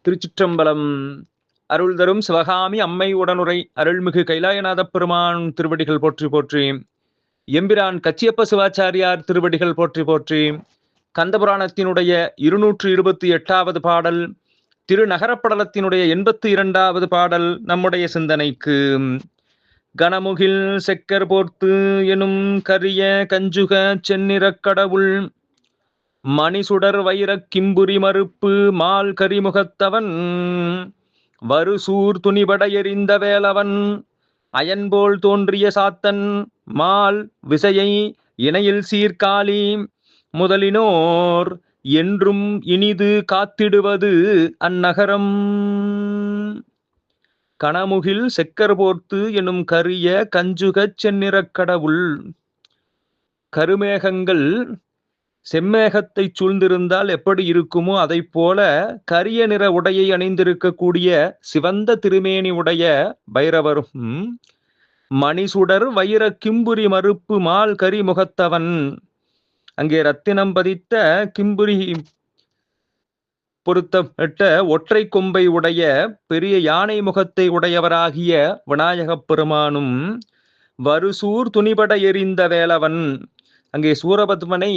திருச்சிற்றம்பலம். அருள் தரும் சிவகாமி அம்மை உடனுரை அருள்மிகு கைலாயநாதப் பெருமான் திருவடிகள் போற்றி போற்றி. எம்பிரான் கச்சியப்ப சிவாச்சாரியார் திருவடிகள் போற்றி போற்றி. கந்தபுராணத்தினுடைய 228வது பாடல், திருநகரப்படலத்தினுடைய 82வது பாடல் நம்முடைய சிந்தனைக்கு. கனமுகில் செக்கர் போர்த்து எனும் கரிய கஞ்சுக செந்நிறக் கடவுள், மணிசுடர் வைரக் கிம்புரி மறுப்பு மால் கரிமுகத்தவன், வருசூர் துணிபட எறிந்த வேலவன், அயன்போல் தோன்றிய சாத்தன், மால் விசையை இணையில் சீர்காழி முதலினோர் என்றும் இனிது காத்திடுவது அந்நகரம். கனமுகில் செக்கர் போர்த்து எனும் கரிய கஞ்சுகச் செந்நிறக் கடவுள். கருமேகங்கள் செம்மேகத்தை சூழ்ந்திருந்தால் எப்படி இருக்குமோ அதை போல கரிய நிற உடையை அணிந்திருக்கக்கூடிய சிவந்த திருமேனி உடைய பைரவரும், மணிசுடர் வைர கிம்புரி மறுப்பு மால் கரி முகத்தவன், அங்கே ரத்தினம் பதித்த கிம்புரி பொருத்தப்பட்ட ஒற்றை கொம்பை உடைய பெரிய யானை முகத்தை உடையவராகிய விநாயகப் பெருமானும், வருசூர் துணிபட எறிந்த வேலவன், அங்கே சூரபத்மனை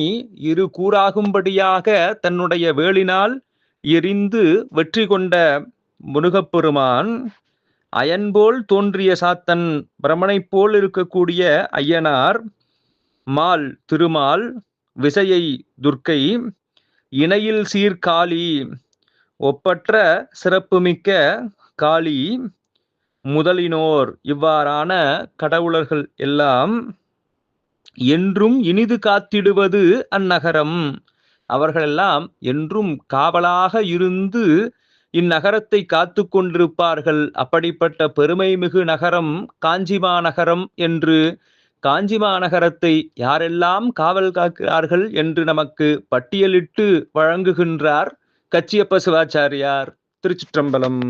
இரு கூறாகும்படியாக தன்னுடைய வேலினால் எரிந்து வெற்றி கொண்ட முருகப்பெருமான், அயன்போல் தோன்றிய சாத்தன், பிரமனைப் போல் இருக்கக்கூடிய ஐயனார், மால் திருமால், விசையை துர்க்கை, இணையில் சீர்காழி ஒப்பற்ற சிறப்புமிக்க காளி முதலினோர், இவ்வாறான கடவுளர்கள் எல்லாம் என்றும் இனிது காத்திடுவது அந்நகரம், அவர்களெல்லாம் என்றும் காவலாக இருந்து இந்நகரத்தை காத்து கொண்டிருப்பார்கள். அப்படிப்பட்ட பெருமை மிகு நகரம் காஞ்சிமாநகரம் என்று, காஞ்சிமாநகரத்தை யாரெல்லாம் காவல் காக்கிறார்கள் என்று நமக்கு பட்டியலிட்டு வழங்குகின்றார் கச்சியப்ப சிவாச்சாரியார். திருச்சிற்றம்பலம்.